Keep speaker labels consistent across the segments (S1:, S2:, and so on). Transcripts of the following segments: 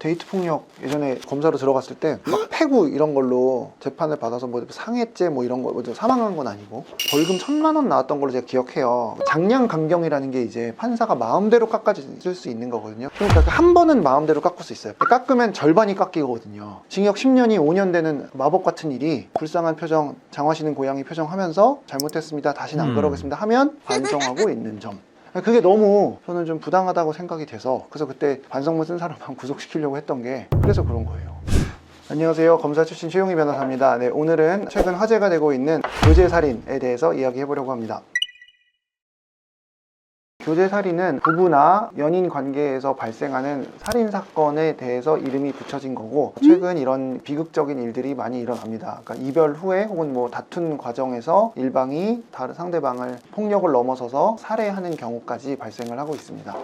S1: 데이트 폭력 예전에 검사로 들어갔을 때 막 패고 이런 걸로 재판을 받아서 뭐 상해죄 뭐 이런 거 뭐 사망한 건 아니고 벌금 1,000만 원 나왔던 걸로 제가 기억해요. 장량 감경이라는 게 이제 판사가 마음대로 깎아줄 수 있는 거거든요. 그러니까 한 번은 마음대로 깎을 수 있어요. 깎으면 절반이 깎이거든요. 징역 10년이 5년 되는 마법 같은 일이 불쌍한 표정, 장화시는 고양이 표정 하면서 잘못했습니다, 다시는 안 그러겠습니다 하면 반성하고 있는 점. 그게 너무 저는 좀 부당하다고 생각이 돼서, 그래서 그때 반성문 쓴 사람만 구속시키려고 했던 게 그래서 그런 거예요. 안녕하세요. 검사 출신 최용희 변호사입니다. 네, 오늘은 최근 화제가 되고 있는 교제살인에 대해서 이야기해 보려고 합니다. 교제살인은 부부나 연인 관계에서 발생하는 살인사건에 대해서 이름이 붙여진 거고, 최근 이런 비극적인 일들이 많이 일어납니다. 그러니까 이별 후에 혹은 뭐 다툰 과정에서 일방이 다른 상대방을 폭력을 넘어서서 살해하는 경우까지 발생을 하고 있습니다.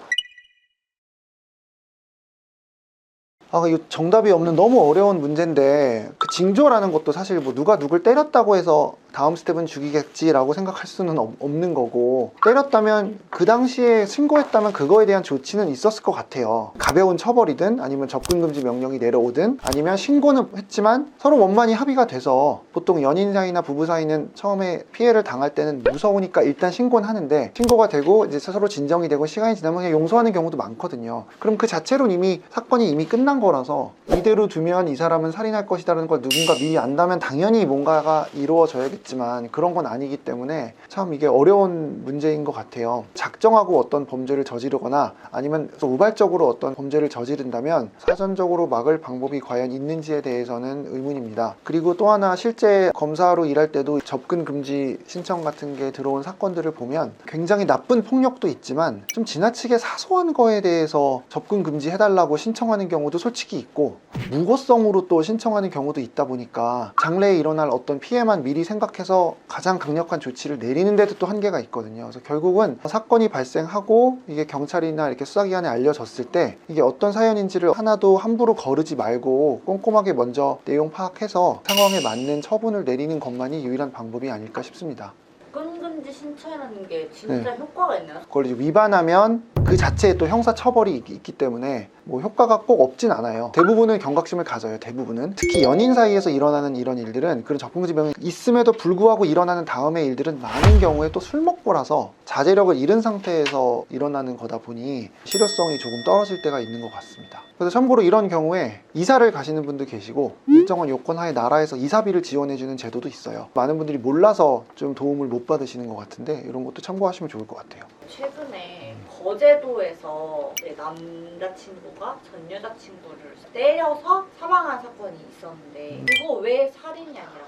S1: 이거 정답이 없는 너무 어려운 문제인데, 그 징조라는 것도 사실 뭐 누가 누굴 때렸다고 해서 다음 스텝은 죽이겠지라고 생각할 수는 없는 거고, 때렸다면 그 당시에 신고했다면 그거에 대한 조치는 있었을 것 같아요. 가벼운 처벌이든 아니면 접근금지 명령이 내려오든, 아니면 신고는 했지만 서로 원만히 합의가 돼서, 보통 연인 사이나 부부 사이는 처음에 피해를 당할 때는 무서우니까 일단 신고는 하는데, 신고가 되고 이제 서로 진정이 되고 시간이 지나면 그냥 용서하는 경우도 많거든요. 그럼 그 자체로는 이미 사건이 이미 끝난 거라서 이대로 두면 이 사람은 살인할 것이라는 걸 누군가 미리 안다면 당연히 뭔가가 이루어져야겠지만 그런 건 아니기 때문에 참 이게 어려운 문제인 것 같아요. 작정하고 어떤 범죄를 저지르거나 아니면 우발적으로 어떤 범죄를 저지른다면 사전적으로 막을 방법이 과연 있는지에 대해서는 의문입니다. 그리고 또 하나, 실제 검사로 일할 때도 접근 금지 신청 같은 게 들어온 사건들을 보면 굉장히 나쁜 폭력도 있지만 좀 지나치게 사소한 거에 대해서 접근 금지 해달라고 신청하는 경우도 솔직히 있고, 무고성으로 또 신청하는 경우도 있다 보니까 장래에 일어날 어떤 피해만 미리 생각해서 가장 강력한 조치를 내리는 데도 또 한계가 있거든요. 그래서 결국은 사건이 발생하고 이게 경찰이나 이렇게 수사기관에 알려졌을 때 이게 어떤 사연인지를 하나도 함부로 거르지 말고 꼼꼼하게 먼저 내용 파악해서 상황에 맞는 처분을 내리는 것만이 유일한 방법이 아닐까 싶습니다.
S2: 접근금지 신청이라는 게 진짜 효과가 있나요?
S1: 그걸 이제 위반하면 그 자체에 또 형사처벌이 있기 때문에 뭐 효과가 꼭 없진 않아요. 대부분은 경각심을 가져요. 대부분은. 특히 연인 사이에서 일어나는 이런 일들은, 그런 접근금지 명령이 있음에도 불구하고 일어나는 다음의 일들은 많은 경우에 또 술 먹고라서 자제력을 잃은 상태에서 일어나는 거다 보니 실효성이 조금 떨어질 때가 있는 것 같습니다. 그래서 참고로 이런 경우에 이사를 가시는 분도 계시고, 일정한 요건 하에 나라에서 이사비를 지원해주는 제도도 있어요. 많은 분들이 몰라서 좀 도움을 못 받으시는 것 같은데, 이런 것도 참고하시면 좋을 것 같아요.
S2: 최근에 거제도에서 내 남자친구가 전 여자친구를 때려서 사망한 사건이 있었는데, 그거 왜 살인이 아니라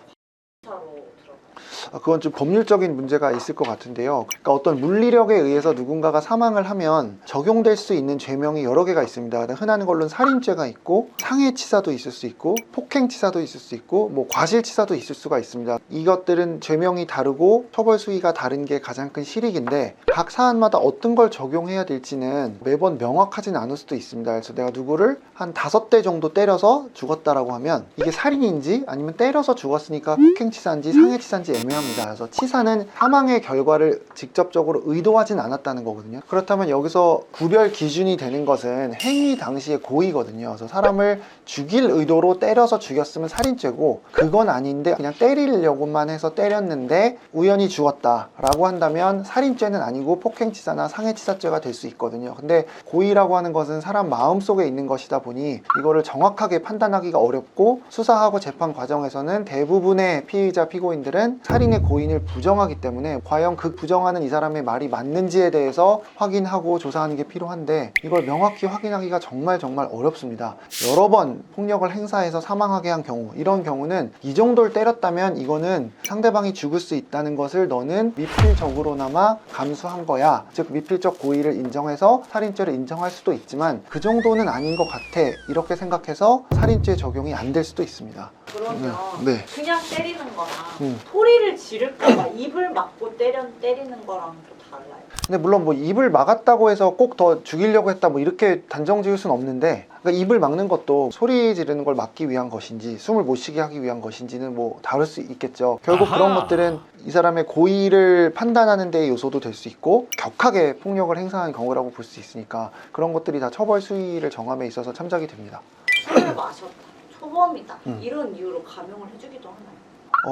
S2: 과사로 들었나요?
S1: 그건 좀 법률적인 문제가 있을 것 같은데요. 그러니까 어떤 물리력에 의해서 누군가가 사망을 하면 적용될 수 있는 죄명이 여러 개가 있습니다. 흔한 걸로는 살인죄가 있고, 상해치사도 있을 수 있고, 폭행치사도 있을 수 있고, 뭐 과실치사도 있을 수가 있습니다. 이것들은 죄명이 다르고 처벌 수위가 다른 게 가장 큰 실익인데, 각 사안마다 어떤 걸 적용해야 될지는 매번 명확하진 않을 수도 있습니다. 그래서 내가 누구를 한 5대 정도 때려서 죽었다라고 하면 이게 살인인지 아니면 때려서 죽었으니까 폭행치사인지 상해치사인지 애매합니다. 그래서 치사는 사망의 결과를 직접적으로 의도하진 않았다는 거거든요. 그렇다면 여기서 구별 기준이 되는 것은 행위 당시의 고의거든요. 그래서 사람을 죽일 의도로 때려서 죽였으면 살인죄고, 그건 아닌데 그냥 때리려고만 해서 때렸는데 우연히 죽었다라고 한다면 살인죄는 아니고 폭행치사나 상해치사죄가 될 수 있거든요. 근데 고의라고 하는 것은 사람 마음속에 있는 것이다 보니 이거를 정확하게 판단하기가 어렵고, 수사하고 재판 과정에서는 대부분의 피의자 피고인들은 살인의 고의를 부정하기 때문에 과연 그 부정하는 이 사람의 말이 맞는지에 대해서 확인하고 조사하는 게 필요한데, 이걸 명확히 확인하기가 정말 어렵습니다. 여러 번 폭력을 행사해서 사망하게 한 경우, 이런 경우는 이 정도를 때렸다면 이거는 상대방이 죽을 수 있다는 것을 너는 미필적으로나마 감수한 거야, 즉 미필적 고의를 인정해서 살인죄를 인정할 수도 있지만 그 정도는 아닌 것 같아, 이렇게 생각해서 살인죄 적용이 안 될 수도 있습니다.
S2: 그러면
S1: 네.
S2: 그냥 때리는 거랑 소리를 지를까봐 입을 막고 때리는 거랑 또 달라요?
S1: 근데 물론 뭐 입을 막았다고 해서 꼭 더 죽이려고 했다 뭐 이렇게 단정 지을 수는 없는데, 그러니까 입을 막는 것도 소리 지르는 걸 막기 위한 것인지 숨을 못 쉬게 하기 위한 것인지는 뭐 다를 수 있겠죠. 결국 그런 것들은 이 사람의 고의를 판단하는 데의 요소도 될 수 있고 격하게 폭력을 행사한 경우라고 볼 수 있으니까 그런 것들이 다 처벌 수위를 정함에 있어서 참작이 됩니다.
S2: 술을 마셨다, 초범이다 이런 이유로 감형을 해주기도 하나요?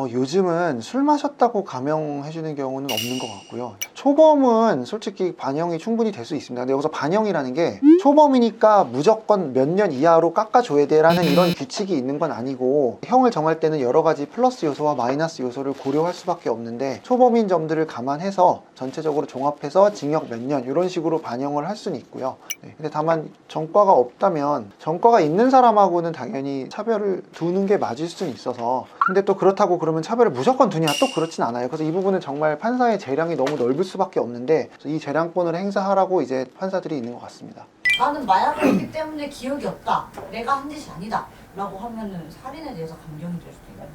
S1: 요즘은 술 마셨다고 감형해주는 경우는 없는 것 같고요. 초범은 솔직히 반형이 충분히 될 수 있습니다. 근데 여기서 반형이라는 게 초범이니까 무조건 몇 년 이하로 깎아줘야 돼라는 이런 규칙이 있는 건 아니고, 형을 정할 때는 여러 가지 플러스 요소와 마이너스 요소를 고려할 수밖에 없는데 초범인 점들을 감안해서 전체적으로 종합해서 징역 몇 년 이런 식으로 반형을 할 수는 있고요. 네, 근데 다만 전과가 없다면 전과가 있는 사람하고는 당연히 차별을 두는 게 맞을 수는 있어서, 근데 또 그렇다고 그러면 차별을 무조건 두냐, 또 그렇진 않아요. 그래서 이 부분은 정말 판사의 재량이 너무 넓을 수밖에 없는데 이 재량권을 행사하라고 이제 판사들이 있는 것 같습니다.
S2: 나는 마약을 했기 때문에 기억이 없다, 내가 한 짓이 아니다 라고 하면은 살인에 대해서 감경이 될 수도 있나요?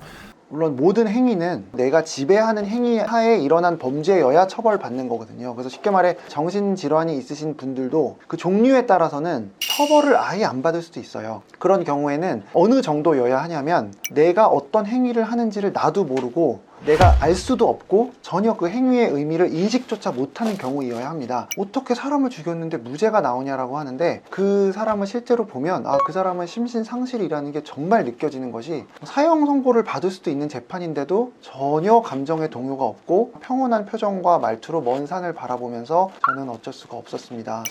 S1: 물론 모든 행위는 내가 지배하는 행위 하에 일어난 범죄여야 처벌받는 거거든요. 그래서 쉽게 말해 정신질환이 있으신 분들도 그 종류에 따라서는 처벌을 아예 안 받을 수도 있어요. 그런 경우에는 어느 정도여야 하냐면 내가 어떤 행위를 하는지를 나도 모르고 내가 알 수도 없고 전혀 그 행위의 의미를 인식조차 못하는 경우이어야 합니다. 어떻게 사람을 죽였는데 무죄가 나오냐라고 하는데, 그 사람을 실제로 보면 그 사람은 심신상실이라는 게 정말 느껴지는 것이, 사형 선고를 받을 수도 있는 재판인데도 전혀 감정의 동요가 없고 평온한 표정과 말투로 먼 산을 바라보면서 저는 어쩔 수가 없었습니다.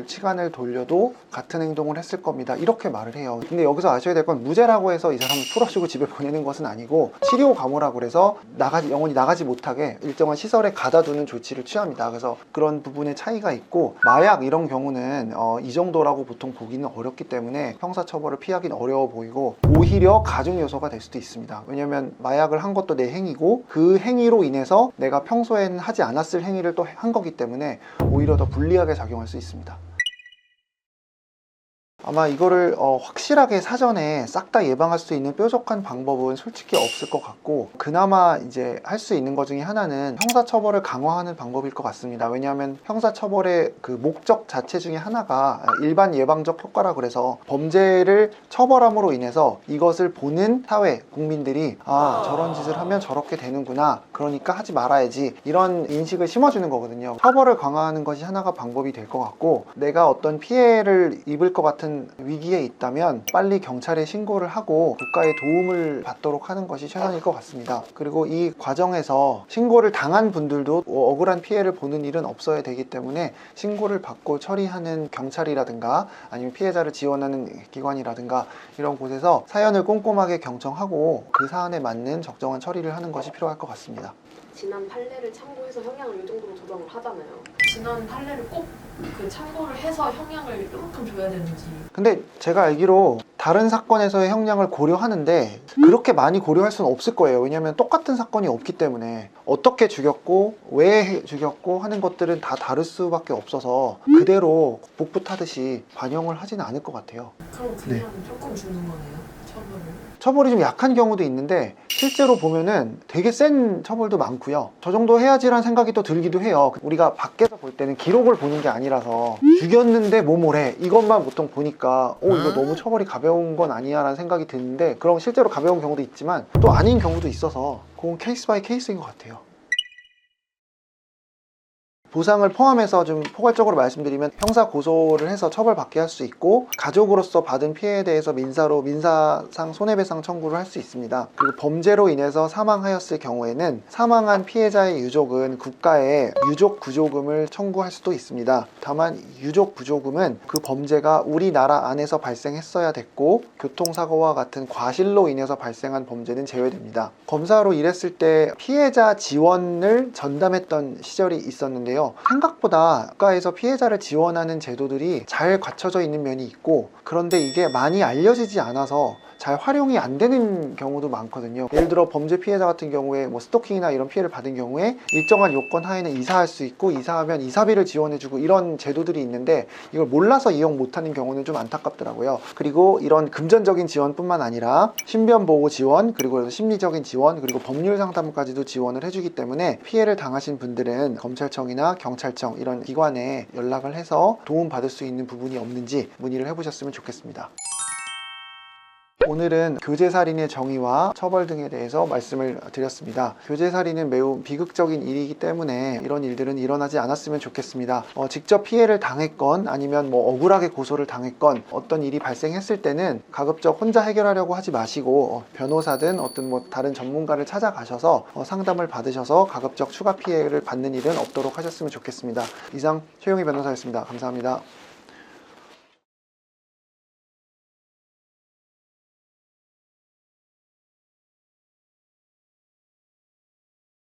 S1: 시간을 돌려도 같은 행동을 했을 겁니다. 이렇게 말을 해요. 근데 여기서 아셔야 될 건 무죄라고 해서 이 사람을 풀어주고 집에 보내는 것은 아니고 치료 감호라고 그래서 영원히 나가지 못하게 일정한 시설에 가다 두는 조치를 취합니다. 그래서 그런 부분의 차이가 있고, 마약 이런 경우는 이 정도라고 보통 보기는 어렵기 때문에 형사처벌을 피하기는 어려워 보이고 오히려 가중 요소가 될 수도 있습니다. 왜냐면 마약을 한 것도 내 행위고 그 행위로 인해서 내가 평소에는 하지 않았을 행위를 또 한 거기 때문에 오히려 더 불리하게 작용할 수 있습니다. 아마 이거를 확실하게 사전에 싹 다 예방할 수 있는 뾰족한 방법은 솔직히 없을 것 같고, 그나마 이제 할 수 있는 것 중에 하나는 형사처벌을 강화하는 방법일 것 같습니다. 왜냐하면 형사처벌의 그 목적 자체 중에 하나가 일반 예방적 효과라 그래서 범죄를 처벌함으로 인해서 이것을 보는 사회, 국민들이 저런 짓을 하면 저렇게 되는구나, 그러니까 하지 말아야지, 이런 인식을 심어주는 거거든요. 처벌을 강화하는 것이 하나가 방법이 될 것 같고, 내가 어떤 피해를 입을 것 같은 위기에 있다면 빨리 경찰에 신고를 하고 국가의 도움을 받도록 하는 것이 최선일 것 같습니다. 그리고 이 과정에서 신고를 당한 분들도 억울한 피해를 보는 일은 없어야 되기 때문에 신고를 받고 처리하는 경찰이라든가 아니면 피해자를 지원하는 기관이라든가 이런 곳에서 사연을 꼼꼼하게 경청하고 그 사안에 맞는 적정한 처리를 하는 것이 필요할 것 같습니다.
S3: 지난 판례를 참고해서 형량을 이 정도로 조정을 하잖아요. 지난 판례를 꼭 그 참고를 해서 형량을 이만큼 줘야 되는지.
S1: 근데 제가 알기로 다른 사건에서의 형량을 고려하는데 그렇게 많이 고려할 수는 없을 거예요. 왜냐하면 똑같은 사건이 없기 때문에 어떻게 죽였고 왜 죽였고 하는 것들은 다 다를 수밖에 없어서 그대로 복부 타듯이 반영을 하지는 않을 것 같아요.
S3: 그럼 그냥 조금 주는 거네요, 처벌을.
S1: 처벌이 좀 약한 경우도 있는데 실제로 보면은 되게 센 처벌도 많고요. 저 정도 해야지라는 생각이 또 들기도 해요. 우리가 밖에서 볼 때는 기록을 보는 게 아니라서 죽였는데 뭐뭐래 이것만 보통 보니까 이거 너무 처벌이 가벼운 건 아니야 라는 생각이 드는데, 그럼 실제로 가벼운 경우도 있지만 또 아닌 경우도 있어서 그건 케이스 바이 케이스인 것 같아요. 보상을 포함해서 좀 포괄적으로 말씀드리면 형사 고소를 해서 처벌받게 할 수 있고, 가족으로서 받은 피해에 대해서 민사로 민사상 손해배상 청구를 할 수 있습니다. 그리고 범죄로 인해서 사망하였을 경우에는 사망한 피해자의 유족은 국가에 유족 구조금을 청구할 수도 있습니다. 다만 유족 구조금은 그 범죄가 우리나라 안에서 발생했어야 됐고 교통사고와 같은 과실로 인해서 발생한 범죄는 제외됩니다. 검사로 일했을 때 피해자 지원을 전담했던 시절이 있었는데요. 생각보다 국가에서 피해자를 지원하는 제도들이 잘 갖춰져 있는 면이 있고, 그런데 이게 많이 알려지지 않아서 잘 활용이 안 되는 경우도 많거든요. 예를 들어 범죄 피해자 같은 경우에 뭐 스토킹이나 이런 피해를 받은 경우에 일정한 요건 하에는 이사할 수 있고, 이사하면 이사비를 지원해주고 이런 제도들이 있는데 이걸 몰라서 이용 못하는 경우는 좀 안타깝더라고요. 그리고 이런 금전적인 지원뿐만 아니라 신변보호 지원, 그리고 심리적인 지원, 그리고 법률 상담까지도 지원을 해주기 때문에 피해를 당하신 분들은 검찰청이나 경찰청 이런 기관에 연락을 해서 도움받을 수 있는 부분이 없는지 문의를 해보셨으면 좋겠습니다. 오늘은 교제살인의 정의와 처벌 등에 대해서 말씀을 드렸습니다. 교제살인은 매우 비극적인 일이기 때문에 이런 일들은 일어나지 않았으면 좋겠습니다. 직접 피해를 당했건 아니면 뭐 억울하게 고소를 당했건 어떤 일이 발생했을 때는 가급적 혼자 해결하려고 하지 마시고 변호사든 어떤 뭐 다른 전문가를 찾아가셔서 상담을 받으셔서 가급적 추가 피해를 받는 일은 없도록 하셨으면 좋겠습니다. 이상 최용희 변호사였습니다. 감사합니다.